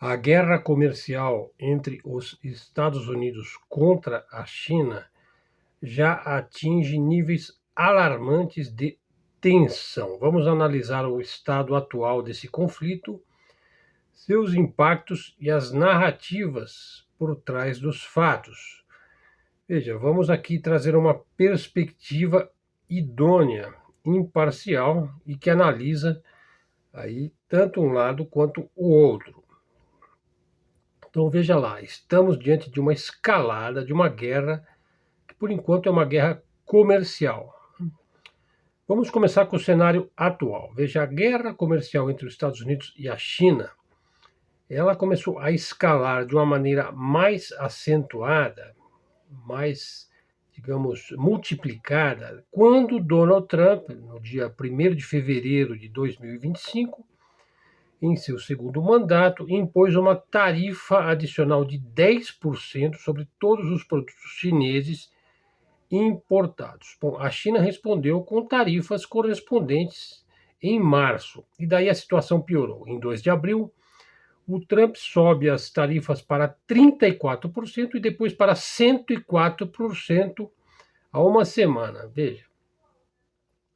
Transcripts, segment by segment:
A guerra comercial entre os Estados Unidos contra a China já atinge níveis alarmantes de tensão. Vamos analisar o estado atual desse conflito, seus impactos e as narrativas por trás dos fatos. Veja, vamos aqui trazer uma perspectiva idônea, imparcial e que analisa aí tanto um lado quanto o outro. Então veja lá, estamos diante de uma escalada, de uma guerra, que por enquanto é uma guerra comercial. Vamos começar com o cenário atual. Veja, a guerra comercial entre os Estados Unidos e a China, ela começou a escalar de uma maneira mais acentuada, mais, digamos, multiplicada, quando Donald Trump, no dia 1º de fevereiro de 2025, em seu segundo mandato, impôs uma tarifa adicional de 10% sobre todos os produtos chineses importados. Bom, a China respondeu com tarifas correspondentes em março, e daí a situação piorou. Em 2 de abril, o Trump sobe as tarifas para 34% e depois para 104% a uma semana, veja.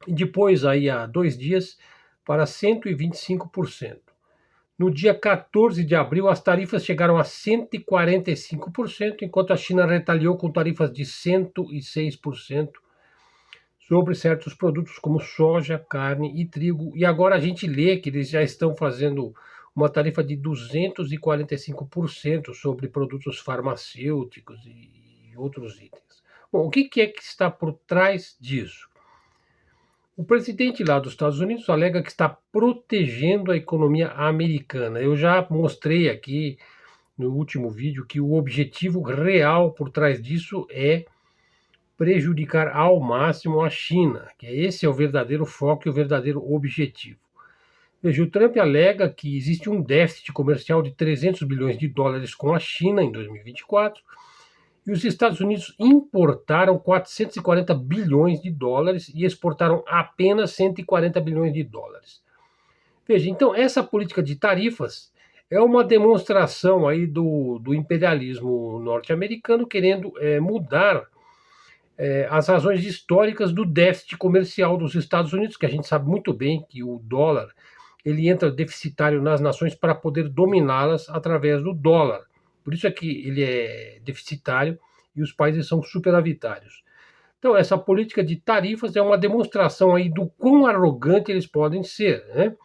E depois, aí, há 2 dias, para 125%. No dia 14 de abril, as tarifas chegaram a 145%, enquanto a China retaliou com tarifas de 106% sobre certos produtos como soja, carne e trigo. E agora a gente lê que eles já estão fazendo uma tarifa de 245% sobre produtos farmacêuticos e outros itens. Bom, o que é que está por trás disso? O presidente lá dos Estados Unidos alega que está protegendo a economia americana. Eu já mostrei aqui no último vídeo que o objetivo real por trás disso é prejudicar ao máximo a China, que esse é o verdadeiro foco e o verdadeiro objetivo. Veja, o Trump alega que existe um déficit comercial de 300 bilhões de dólares com a China em 2024 e os Estados Unidos importaram 440 bilhões de dólares e exportaram apenas 140 bilhões de dólares. Veja, então essa política de tarifas é uma demonstração aí do imperialismo norte-americano querendo mudar as razões históricas do déficit comercial dos Estados Unidos, que a gente sabe muito bem que o dólar ele entra deficitário nas nações para poder dominá-las através do dólar. Por isso é que ele é deficitário e os países são superavitários. Então, essa política de tarifas é uma demonstração aí do quão arrogante eles podem ser, né?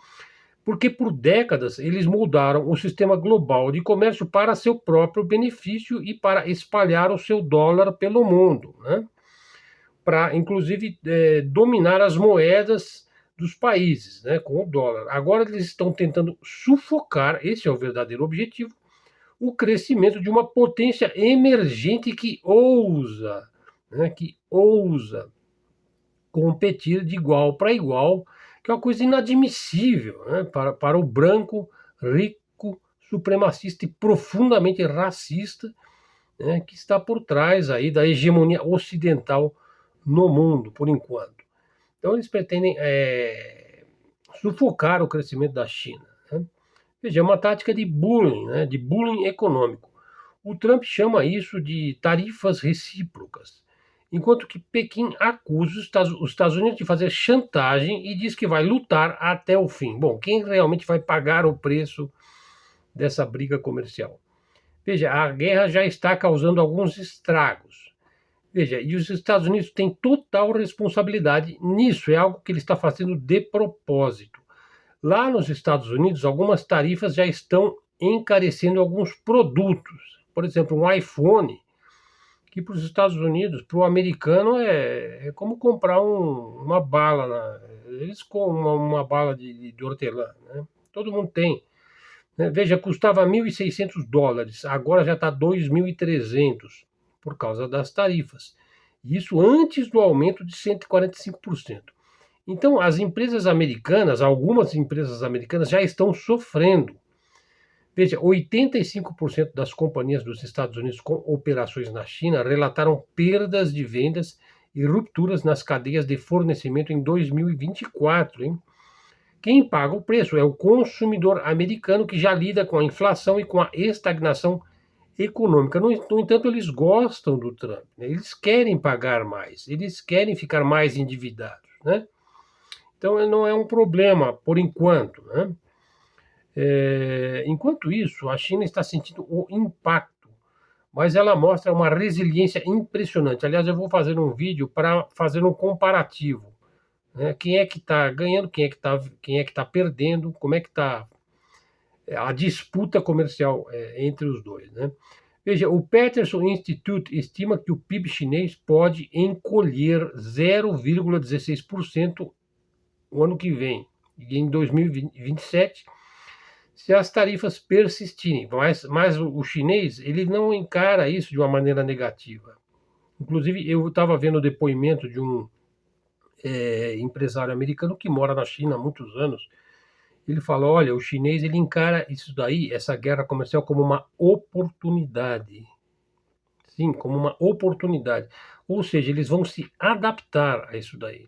Porque por décadas eles moldaram o sistema global de comércio para seu próprio benefício e para espalhar o seu dólar pelo mundo, né? Para, inclusive, dominar as moedas dos países, né, com o dólar. Agora eles estão tentando sufocar, esse é o verdadeiro objetivo, o crescimento de uma potência emergente que ousa competir de igual para igual, que é uma coisa inadmissível, né, para o branco, rico, supremacista e profundamente racista, né, que está por trás aí da hegemonia ocidental no mundo, por enquanto. Então eles pretendem sufocar o crescimento da China, né? Veja, é uma tática de bullying, né, de bullying econômico. O Trump chama isso de tarifas recíprocas, enquanto que Pequim acusa os Estados Unidos de fazer chantagem e diz que vai lutar até o fim. Bom, quem realmente vai pagar o preço dessa briga comercial? Veja, a guerra já está causando alguns estragos. Veja, e os Estados Unidos têm total responsabilidade nisso, é algo que ele está fazendo de propósito. Lá nos Estados Unidos, algumas tarifas já estão encarecendo alguns produtos. Por exemplo, um iPhone, que para os Estados Unidos, para o americano, é como comprar uma bala. Eles comem uma bala de hortelã, né? Todo mundo tem. Né? Veja, custava $1.600, agora já está 2.300 por causa das tarifas. Isso antes do aumento de 145%. Então, as empresas americanas, algumas empresas americanas já estão sofrendo. Veja, 85% das companhias dos Estados Unidos com operações na China relataram perdas de vendas e rupturas nas cadeias de fornecimento em 2024, hein? Quem paga o preço é o consumidor americano, que já lida com a inflação e com a estagnação econômica. No entanto, eles gostam do Trump, né? Eles querem pagar mais, eles querem ficar mais endividados, né? Então, não é um problema por enquanto, né? Enquanto isso, a China está sentindo o impacto, mas ela mostra uma resiliência impressionante. Aliás, eu vou fazer um vídeo para fazer um comparativo, né? Quem é que está ganhando, quem é que tá perdendo, como é que está a disputa comercial entre os dois, né? Veja, o Peterson Institute estima que o PIB chinês pode encolher 0,16% o ano que vem, e em 2027, se as tarifas persistirem. Mas o chinês, ele não encara isso de uma maneira negativa. Inclusive, eu estava vendo o depoimento de um empresário americano que mora na China há muitos anos. Ele fala: olha, o chinês ele encara isso daí, essa guerra comercial, como uma oportunidade. Sim, como uma oportunidade. Ou seja, eles vão se adaptar a isso daí.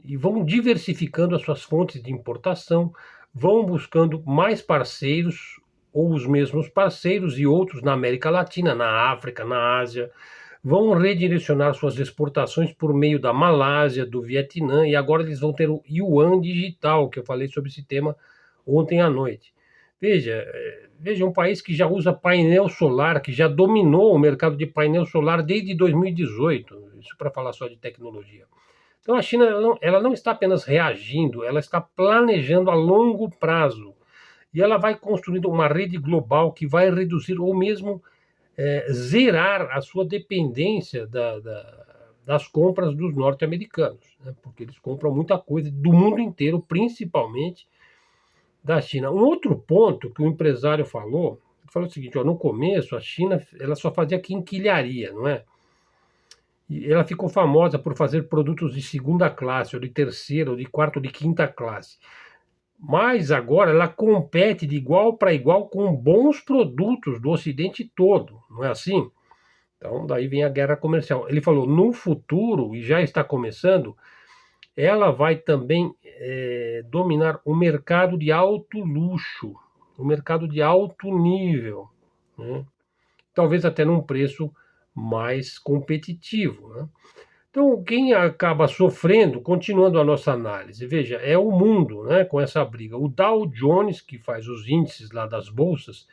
E vão diversificando as suas fontes de importação, vão buscando mais parceiros, ou os mesmos parceiros e outros na América Latina, na África, na Ásia, vão redirecionar suas exportações por meio da Malásia, do Vietnã, e agora eles vão ter o Yuan Digital, que eu falei sobre esse tema ontem à noite. Veja, um país que já usa painel solar, que já dominou o mercado de painel solar desde 2018, isso para falar só de tecnologia. Então a China ela não está apenas reagindo, ela está planejando a longo prazo. E ela vai construindo uma rede global que vai reduzir ou mesmo zerar a sua dependência das compras dos norte-americanos, né? Porque eles compram muita coisa do mundo inteiro, principalmente da China. Um outro ponto que o empresário falou, ele falou o seguinte: ó, no começo a China ela só fazia quinquilharia, não é? E ela ficou famosa por fazer produtos de segunda classe, ou de terceira, ou de quarta, ou de quinta classe. Mas agora ela compete de igual para igual com bons produtos do Ocidente todo, não é assim? Então, daí vem a guerra comercial. Ele falou: no futuro, e já está começando, ela vai também dominar o mercado de alto luxo, o mercado de alto nível, né? Talvez até num preço mais competitivo, né? Então, quem acaba sofrendo, continuando a nossa análise, veja, é o mundo, né, com essa briga. O Dow Jones, que faz os índices lá das bolsas,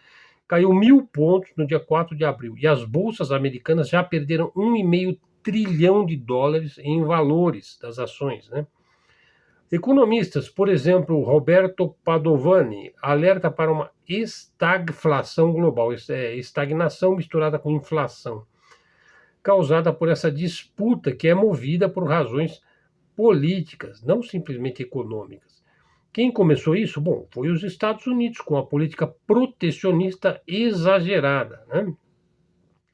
caiu 1.000 pontos no dia 4 de abril. E as bolsas americanas já perderam 1,5 trilhão de dólares em valores das ações, né? Economistas, por exemplo, Roberto Padovani, alerta para uma estagflação global, estagnação misturada com inflação, causada por essa disputa que é movida por razões políticas, não simplesmente econômicas. Quem começou isso? Bom, foi os Estados Unidos, com a política protecionista exagerada, né?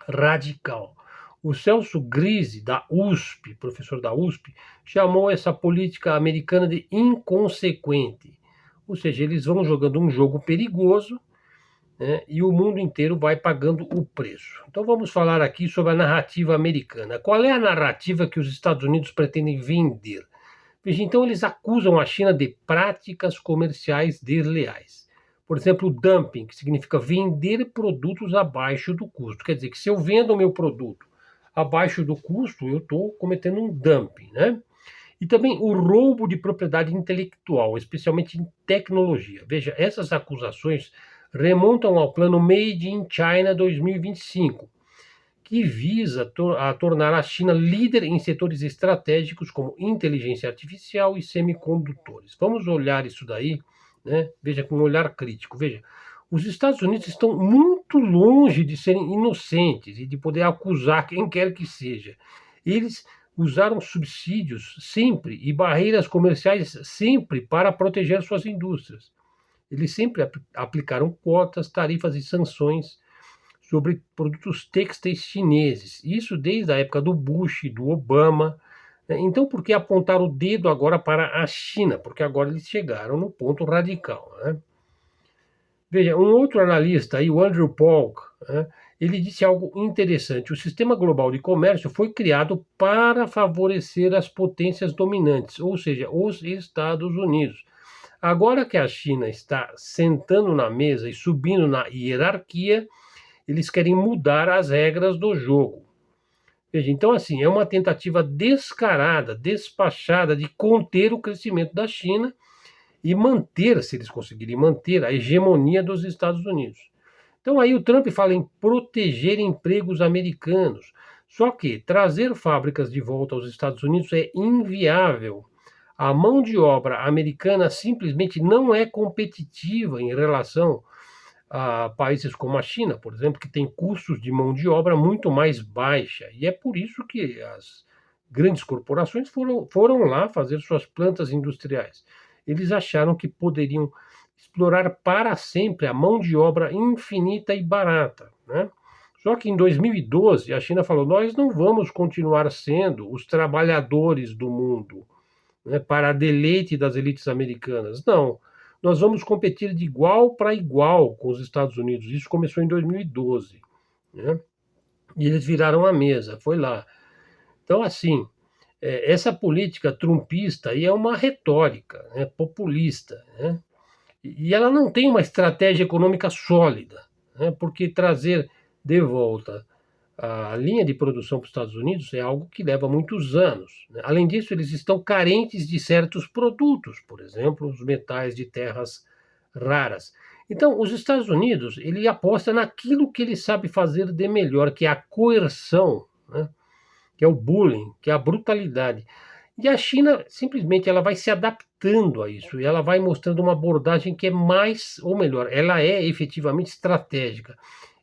Radical. O Celso Grise, da USP, professor da USP, chamou essa política americana de inconsequente. Ou seja, eles vão jogando um jogo perigoso, né, e o mundo inteiro vai pagando o preço. Então vamos falar aqui sobre a narrativa americana. Qual é a narrativa que os Estados Unidos pretendem vender? Veja, então eles acusam a China de práticas comerciais desleais. Por exemplo, o dumping, que significa vender produtos abaixo do custo. Quer dizer que se eu vendo o meu produto abaixo do custo, eu estou cometendo um dumping, né? E também o roubo de propriedade intelectual, especialmente em tecnologia. Veja, essas acusações remontam ao plano Made in China 2025, que visa tornar a China líder em setores estratégicos como inteligência artificial e semicondutores. Vamos olhar isso daí, né? Veja, com um olhar crítico. Veja, os Estados Unidos estão muito longe de serem inocentes e de poder acusar quem quer que seja. Eles usaram subsídios sempre e barreiras comerciais sempre para proteger suas indústrias. Eles sempre aplicaram cotas, tarifas e sanções sobre produtos têxteis chineses. Isso desde a época do Bush, do Obama. Então, por que apontar o dedo agora para a China? Porque agora eles chegaram no ponto radical, né? Veja, um outro analista, aí, o Andrew Polk, né, ele disse algo interessante. O sistema global de comércio foi criado para favorecer as potências dominantes, ou seja, os Estados Unidos. Agora que a China está sentando na mesa e subindo na hierarquia, eles querem mudar as regras do jogo. Veja, então, assim, é uma tentativa descarada, despachada de conter o crescimento da China e manter, se eles conseguirem manter, a hegemonia dos Estados Unidos. Então, aí o Trump fala em proteger empregos americanos. Só que trazer fábricas de volta aos Estados Unidos é inviável. A mão de obra americana simplesmente não é competitiva em relação a países como a China, por exemplo, que tem custos de mão de obra muito mais baixa. E é por isso que as grandes corporações foram lá fazer suas plantas industriais. Eles acharam que poderiam explorar para sempre a mão de obra infinita e barata, né? Só que em 2012 a China falou: nós não vamos continuar sendo os trabalhadores do mundo, né, para deleite das elites americanas. Não, nós vamos competir de igual para igual com os Estados Unidos. Isso começou em 2012, né? E eles viraram a mesa, foi lá. Então, assim, essa política trumpista aí é uma retórica, né, populista, né? E ela não tem uma estratégia econômica sólida, né, porque trazer de volta a linha de produção para os Estados Unidos é algo que leva muitos anos, né? Além disso, eles estão carentes de certos produtos, por exemplo, os metais de terras raras. Então, os Estados Unidos, ele aposta naquilo que ele sabe fazer de melhor, que é a coerção, né? Que é o bullying, que é a brutalidade. E a China simplesmente ela vai se adaptando a isso, e ela vai mostrando uma abordagem que é mais, ou melhor, ela é efetivamente estratégica.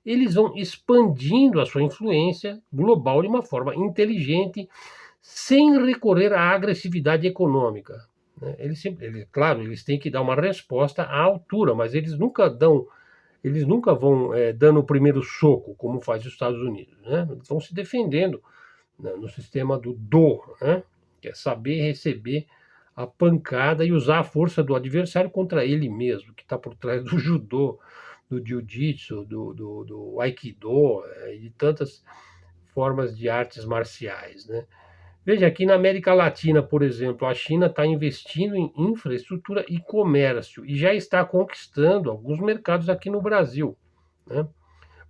Eles vão expandindo a sua influência global de uma forma inteligente, sem recorrer à agressividade econômica, né? Claro, eles têm que dar uma resposta à altura, mas eles nunca vão dando o primeiro soco, como faz os Estados Unidos, né? Eles vão se defendendo, né, no sistema do, né? Que é saber receber a pancada e usar a força do adversário contra ele mesmo, que está por trás do judô, do jiu-jitsu, do aikido, e de tantas formas de artes marciais, né? Veja, aqui na América Latina, por exemplo, a China está investindo em infraestrutura e comércio e já está conquistando alguns mercados aqui no Brasil, né?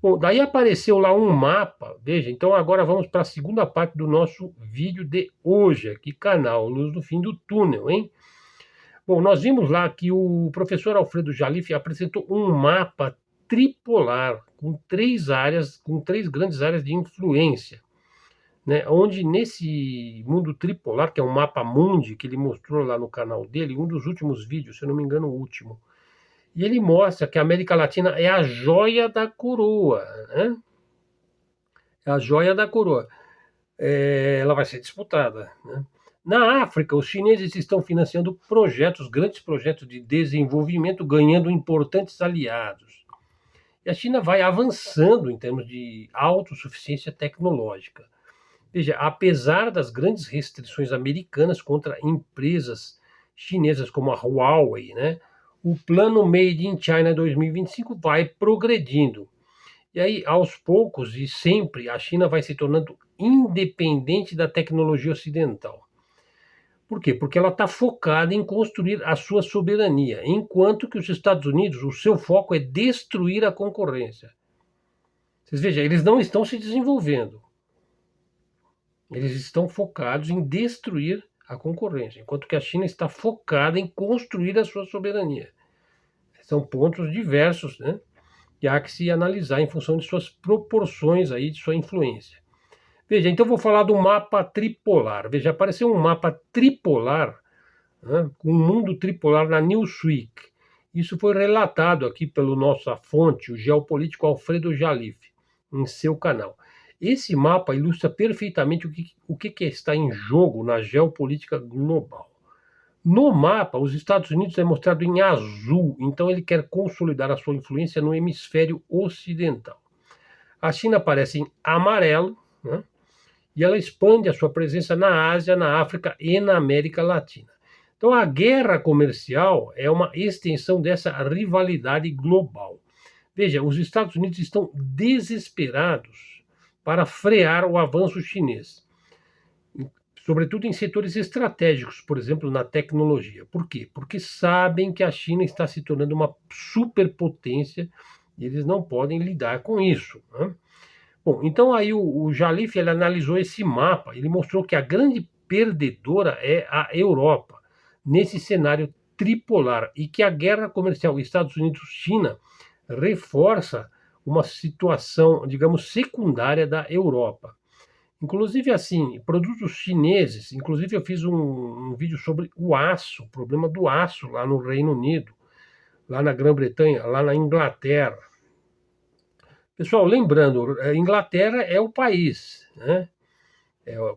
Bom, daí apareceu lá um mapa, veja, então agora vamos para a segunda parte do nosso vídeo de hoje, aqui, canal Luz no Fim do Túnel, hein? Bom, nós vimos lá que o professor Alfredo Jalife apresentou um mapa tripolar, com três áreas, com três grandes áreas de influência, né? Onde nesse mundo tripolar, que é um mapa mundi, que ele mostrou lá no canal dele, um dos últimos vídeos, se eu não me engano, o último, e ele mostra que a América Latina é a joia da coroa, né? É a joia da coroa. Ela vai ser disputada, né? Na África, os chineses estão financiando projetos, grandes projetos de desenvolvimento, ganhando importantes aliados. E a China vai avançando em termos de autossuficiência tecnológica. Veja, apesar das grandes restrições americanas contra empresas chinesas como a Huawei, né, o plano Made in China 2025 vai progredindo. E aí, aos poucos e sempre, a China vai se tornando independente da tecnologia ocidental. Por quê? Porque ela está focada em construir a sua soberania, enquanto que os Estados Unidos, o seu foco é destruir a concorrência. Vocês vejam, eles não estão se desenvolvendo. Eles estão focados em destruir a concorrência, enquanto que a China está focada em construir a sua soberania. São pontos diversos, né, que há que se analisar em função de suas proporções aí, de sua influência. Veja, então eu vou falar do mapa tripolar. Veja, apareceu um mapa tripolar, né, com um mundo tripolar na Newsweek. Isso foi relatado aqui pelo nossa fonte, o geopolítico Alfredo Jalife, em seu canal. Esse mapa ilustra perfeitamente o que está em jogo na geopolítica global. No mapa, os Estados Unidos é mostrado em azul, então ele quer consolidar a sua influência no hemisfério ocidental. A China aparece em amarelo, né? E ela expande a sua presença na Ásia, na África e na América Latina. Então, a guerra comercial é uma extensão dessa rivalidade global. Veja, os Estados Unidos estão desesperados para frear o avanço chinês. sobretudo em setores estratégicos, por exemplo, na tecnologia. Por quê? Porque sabem que a China está se tornando uma superpotência e eles não podem lidar com isso, né? Bom, então aí o Jalif ele analisou esse mapa, ele mostrou que a grande perdedora é a Europa nesse cenário tripolar e que a guerra comercial Estados Unidos-China reforça uma situação, digamos, secundária da Europa. Inclusive, assim, produtos chineses, inclusive eu fiz um vídeo sobre o aço, o problema do aço lá no Reino Unido, lá na Grã-Bretanha, lá na Inglaterra. Pessoal, lembrando, a Inglaterra é o país, né?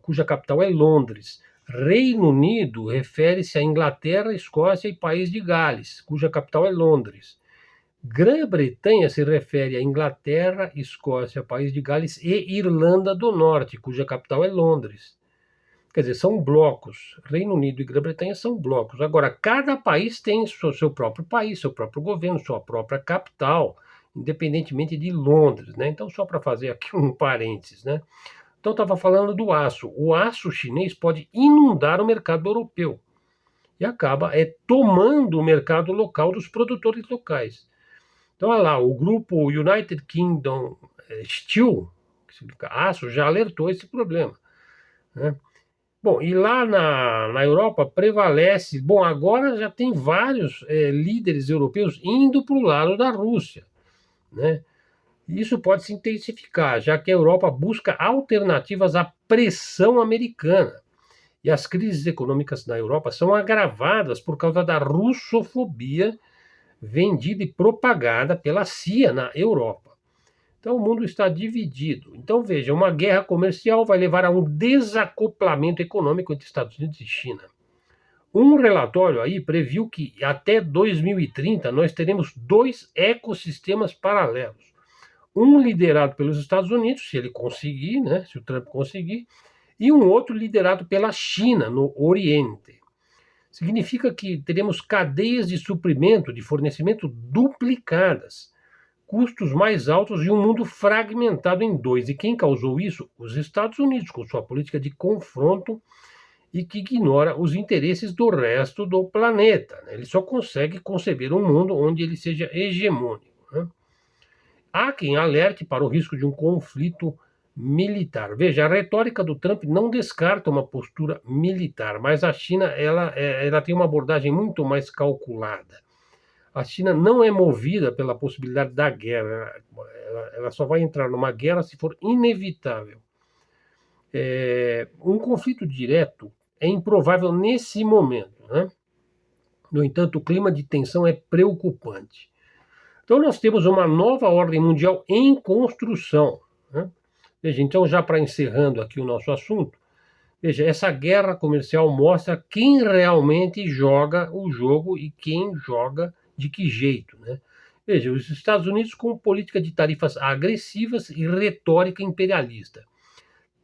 Cuja capital é Londres. Reino Unido refere-se a Inglaterra, Escócia e País de Gales, cuja capital é Londres. Grã-Bretanha se refere a Inglaterra, Escócia, País de Gales e Irlanda do Norte, cuja capital é Londres. Quer dizer, são blocos. Reino Unido e Grã-Bretanha são blocos. Agora, cada país tem seu próprio país, seu próprio governo, sua própria capital, independentemente de Londres, né? Então, só para fazer aqui um parênteses, né? Então, estava falando do aço. O aço chinês pode inundar o mercado europeu e acaba tomando o mercado local dos produtores locais. Então, olha lá, o grupo United Kingdom Steel, que significa aço, já alertou esse problema, né? Bom, e lá na Europa prevalece. Bom, agora já tem vários líderes europeus indo para o lado da Rússia, né? Isso pode se intensificar, já que a Europa busca alternativas à pressão americana. E as crises econômicas na Europa são agravadas por causa da russofobia vendida e propagada pela CIA na Europa. Então o mundo está dividido. Então veja, uma guerra comercial vai levar a um desacoplamento econômico entre Estados Unidos e China. Um relatório aí previu que até 2030 nós teremos 2 ecossistemas paralelos. Um liderado pelos Estados Unidos, se ele conseguir, né, se o Trump conseguir, e um outro liderado pela China, no Oriente. Significa que teremos cadeias de suprimento, de fornecimento duplicadas, custos mais altos e um mundo fragmentado em 2. E quem causou isso? Os Estados Unidos, com sua política de confronto e que ignora os interesses do resto do planeta, né? Ele só consegue conceber um mundo onde ele seja hegemônico, né? Há quem alerte para o risco de um conflito militar. Veja, a retórica do Trump não descarta uma postura militar, mas a China ela tem uma abordagem muito mais calculada. A China não é movida pela possibilidade da guerra, ela só vai entrar numa guerra se for inevitável. Um conflito direto é improvável nesse momento, né? No entanto, o clima de tensão é preocupante. Então, nós temos uma nova ordem mundial em construção, né? Veja, então, já para encerrando aqui o nosso assunto, veja, essa guerra comercial mostra quem realmente joga o jogo e quem joga de que jeito, né? Veja, os Estados Unidos com política de tarifas agressivas e retórica imperialista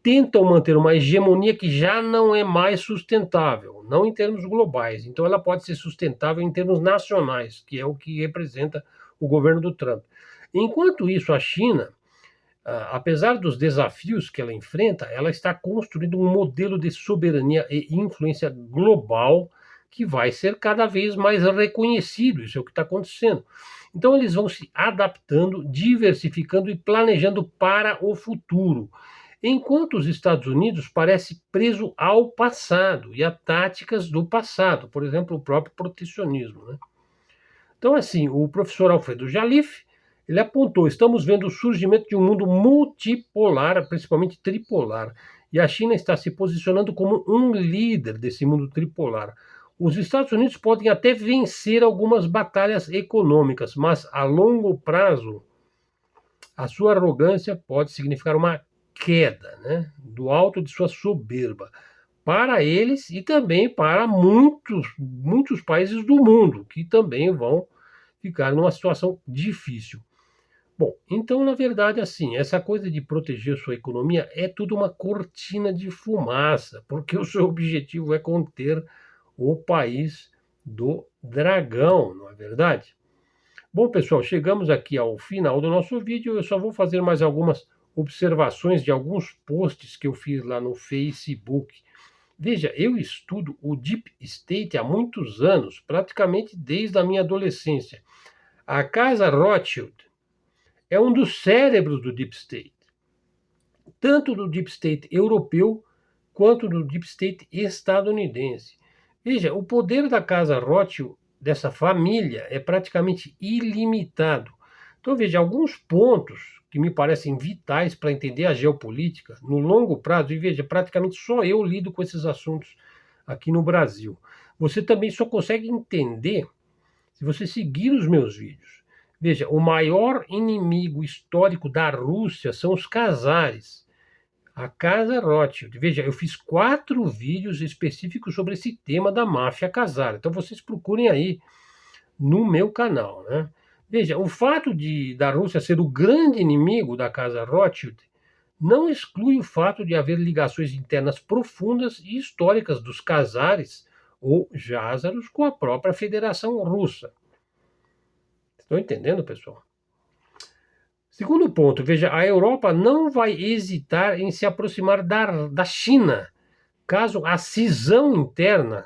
tentam manter uma hegemonia que já não é mais sustentável, não em termos globais. Então, ela pode ser sustentável em termos nacionais, que é o que representa o governo do Trump. Enquanto isso, a China, apesar dos desafios que ela enfrenta, ela está construindo um modelo de soberania e influência global que vai ser cada vez mais reconhecido. Isso é o que está acontecendo. Então, eles vão se adaptando, diversificando e planejando para o futuro. Enquanto os Estados Unidos parece preso ao passado e a táticas do passado, por exemplo, o próprio protecionismo, né? Então, assim, o professor Alfredo Jalif, ele apontou, estamos vendo o surgimento de um mundo multipolar, principalmente tripolar, e a China está se posicionando como um líder desse mundo tripolar. Os Estados Unidos podem até vencer algumas batalhas econômicas, mas a longo prazo, a sua arrogância pode significar uma queda, né, do alto de sua soberba, para eles e também para muitos países do mundo, que também vão ficar numa situação difícil. Bom, então, na verdade, assim, essa coisa de proteger sua economia é tudo uma cortina de fumaça, porque o seu objetivo é conter o país do dragão, não é verdade? Bom, pessoal, chegamos aqui ao final do nosso vídeo. Eu só vou fazer mais algumas observações de alguns posts que eu fiz lá no Facebook. Veja, eu estudo o Deep State há muitos anos, praticamente desde a minha adolescência. A Casa Rothschild é um dos cérebros do Deep State, tanto do Deep State europeu quanto do Deep State estadunidense. Veja, o poder da Casa Rothschild, dessa família, é praticamente ilimitado. Então, veja, alguns pontos que me parecem vitais para entender a geopolítica no longo prazo, e veja, praticamente só eu lido com esses assuntos aqui no Brasil. Você também só consegue entender se você seguir os meus vídeos. Veja, o maior inimigo histórico da Rússia são os czares. A Casa Rothschild. Veja, eu fiz 4 vídeos específicos sobre esse tema da máfia casada. Então vocês procurem aí no meu canal, né? Veja, o fato da Rússia ser o grande inimigo da Casa Rothschild não exclui o fato de haver ligações internas profundas e históricas dos czares ou jázaros com a própria Federação Russa. Estão entendendo, pessoal? Segundo ponto, veja, a Europa não vai hesitar em se aproximar da China, caso a cisão interna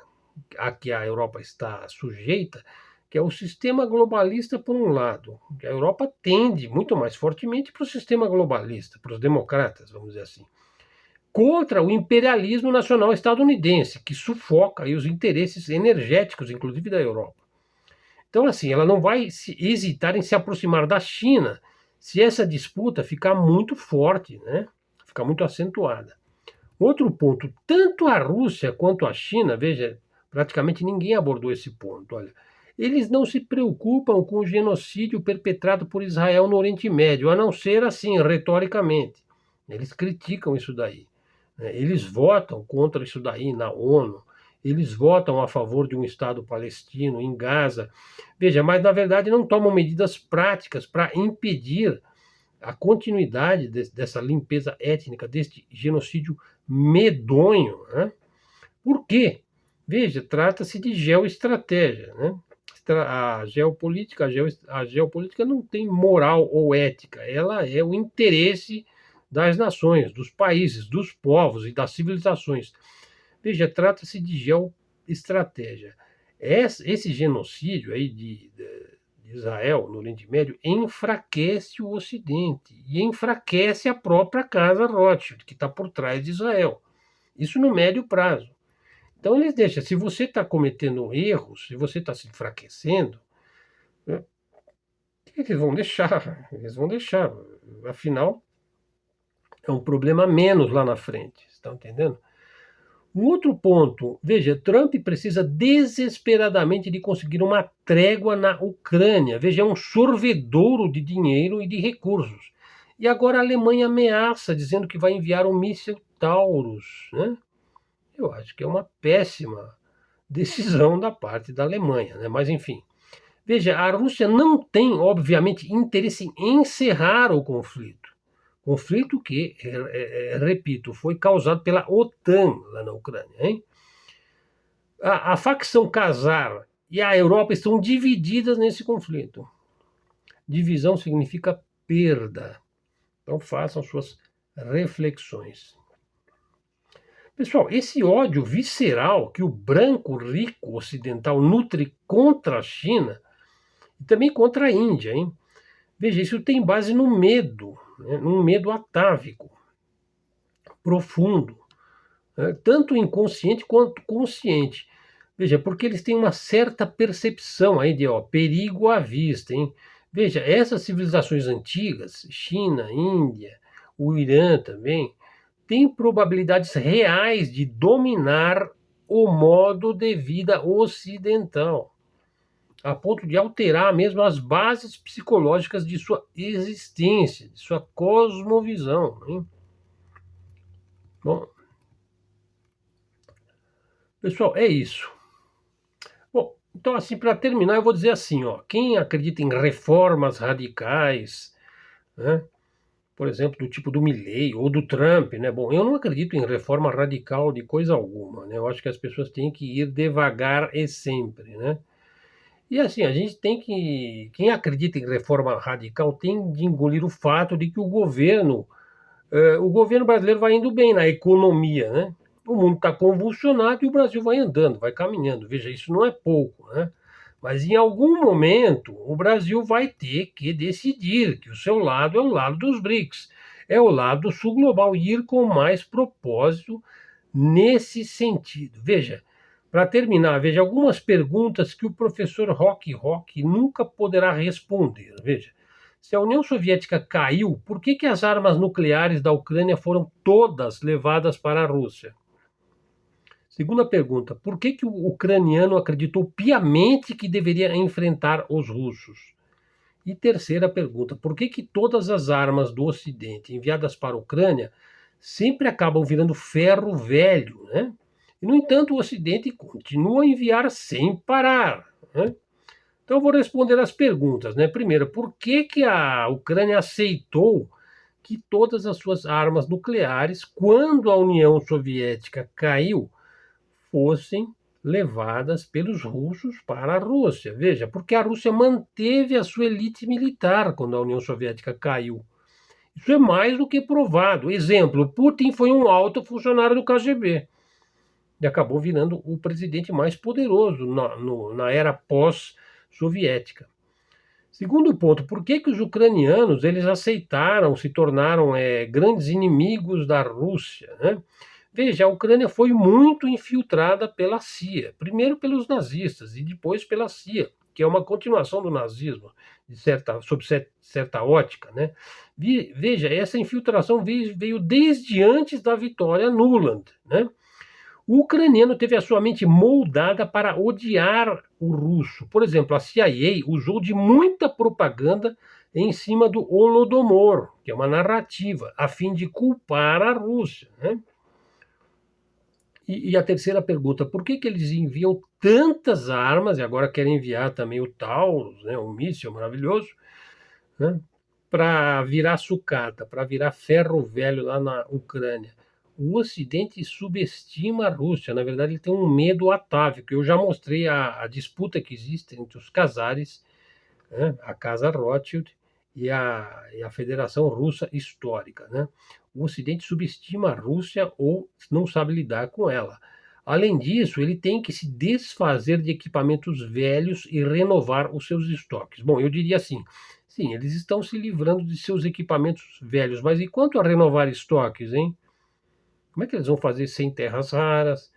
a que a Europa está sujeita, que é o sistema globalista por um lado. A Europa tende muito mais fortemente para o sistema globalista, para os democratas, vamos dizer assim, contra o imperialismo nacional estadunidense, que sufoca aí os interesses energéticos, inclusive da Europa. Então, assim, ela não vai hesitar em se aproximar da China se essa disputa ficar muito forte, né? Ficar muito acentuada. Outro ponto, tanto a Rússia quanto a China, veja, praticamente ninguém abordou esse ponto, olha, eles não se preocupam com o genocídio perpetrado por Israel no Oriente Médio, a não ser assim, retoricamente. Eles criticam isso daí, né? Eles votam contra isso daí na ONU, eles votam a favor de um Estado palestino em Gaza. Veja, mas na verdade não tomam medidas práticas para impedir a continuidade dessa limpeza étnica, deste genocídio medonho, né? Por quê? Veja, trata-se de geoestratégia, né? A geopolítica não tem moral ou ética, ela é o interesse das nações, dos países, dos povos e das civilizações. Veja, trata-se de geoestratégia. Esse genocídio aí de Israel no Oriente Médio enfraquece o Ocidente e enfraquece a própria Casa Rothschild, que está por trás de Israel. Isso no médio prazo. Então eles deixam, se você está cometendo erros, se você está se enfraquecendo, né, eles vão deixar. Afinal, é um problema menos lá na frente. Estão entendendo? Um outro ponto, veja, Trump precisa desesperadamente de conseguir uma trégua na Ucrânia. Veja, é um sorvedouro de dinheiro e de recursos. E agora a Alemanha ameaça, dizendo que vai enviar um míssil Taurus, né? Eu acho que é uma péssima decisão da parte da Alemanha, né? Mas enfim. Veja, a Rússia não tem, obviamente, interesse em encerrar o conflito. Conflito que, repito, foi causado pela OTAN lá na Ucrânia. Hein? A facção Khazar e a Europa estão divididas nesse conflito. Divisão significa perda. Então façam suas reflexões. Pessoal, esse ódio visceral que o branco rico ocidental nutre contra a China e também contra a Índia, hein? Veja, isso tem base no medo, né? Num medo atávico, profundo, né? Tanto inconsciente quanto consciente. Veja, porque eles têm uma certa percepção aí de perigo à vista, hein? Veja, essas civilizações antigas, China, Índia, o Irã também, têm probabilidades reais de dominar o modo de vida ocidental, a ponto de alterar mesmo as bases psicológicas de sua existência, de sua cosmovisão. Hein? Bom, pessoal, é isso. Bom, então assim, para terminar, eu vou dizer assim, ó, quem acredita em reformas radicais, né, por exemplo, do tipo do Milley ou do Trump, né? Bom, eu não acredito em reforma radical de coisa alguma, né? Eu acho que as pessoas têm que ir devagar e sempre, né? E assim, a gente tem que. Quem acredita em reforma radical tem de engolir o fato de que o governo brasileiro vai indo bem na economia, né? o mundo está convulsionado e o Brasil vai andando, vai caminhando. Veja, isso não é pouco, né? Mas em algum momento o Brasil vai ter que decidir que o seu lado é o lado dos BRICS, é o lado do sul global, e ir com mais propósito nesse sentido. Veja, para terminar, veja algumas perguntas que o professor Rock nunca poderá responder. Veja, se a União Soviética caiu, por que as armas nucleares da Ucrânia foram todas levadas para a Rússia? Segunda pergunta, por que o ucraniano acreditou piamente que deveria enfrentar os russos? E terceira pergunta, por que todas as armas do Ocidente enviadas para a Ucrânia sempre acabam virando ferro velho, né? E, no entanto, o Ocidente continua a enviar sem parar, né? Então, eu vou responder as perguntas, né? Primeiro, por que a Ucrânia aceitou que todas as suas armas nucleares, quando a União Soviética caiu, fossem levadas pelos russos para a Rússia? Veja, porque a Rússia manteve a sua elite militar quando a União Soviética caiu. Isso é mais do que provado. Exemplo, Putin foi um alto funcionário do KGB e acabou virando o presidente mais poderoso na era pós-soviética. Segundo ponto, por que os ucranianos eles aceitaram, se tornaram grandes inimigos da Rússia, né? Veja, a Ucrânia foi muito infiltrada pela CIA, primeiro pelos nazistas e depois pela CIA, que é uma continuação do nazismo, sob certa ótica, né? Veja, essa infiltração veio desde antes da vitória Nuland, né? O ucraniano teve a sua mente moldada para odiar o russo. Por exemplo, a CIA usou de muita propaganda em cima do Holodomor, que é uma narrativa, a fim de culpar a Rússia, né? E a terceira pergunta, por que eles enviam tantas armas, e agora querem enviar também o Taurus, né, um míssil maravilhoso, né, para virar sucata, para virar ferro velho lá na Ucrânia? O Ocidente subestima a Rússia, na verdade ele tem um medo atávico. Eu já mostrei a disputa que existe entre os czares, né, a Casa Rothschild e a Federação Russa Histórica, né? O Ocidente subestima a Rússia ou não sabe lidar com ela. Além disso, ele tem que se desfazer de equipamentos velhos e renovar os seus estoques. Bom, eu diria assim, sim, eles estão se livrando de seus equipamentos velhos, mas e quanto a renovar estoques, hein? Como é que eles vão fazer sem terras raras,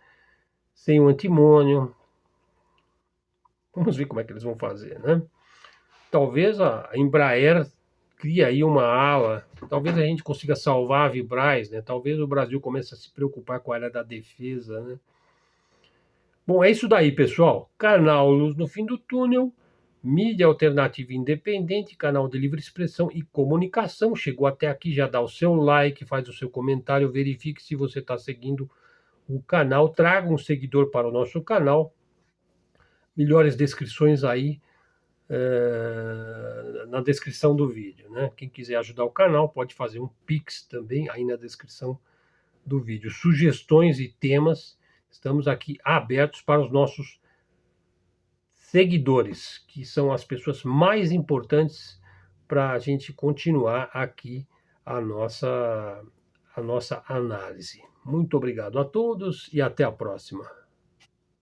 sem o antimônio? Vamos ver como é que eles vão fazer, né? Talvez a Embraer crie aí uma ala, talvez a gente consiga salvar a Vibraz, né? Talvez o Brasil comece a se preocupar com a área da defesa, né? Bom, é isso daí, pessoal. Canal Luz no Fim do Túnel, mídia alternativa independente, canal de livre expressão e comunicação. Chegou até aqui, já dá o seu like, faz o seu comentário, verifique se você está seguindo o canal, traga um seguidor para o nosso canal. Melhores descrições aí na descrição do vídeo, né? Quem quiser ajudar o canal pode fazer um Pix também aí na descrição do vídeo. Sugestões e temas, estamos aqui abertos para os nossos seguidores, que são as pessoas mais importantes para a gente continuar aqui a nossa análise. Muito obrigado a todos e até a próxima.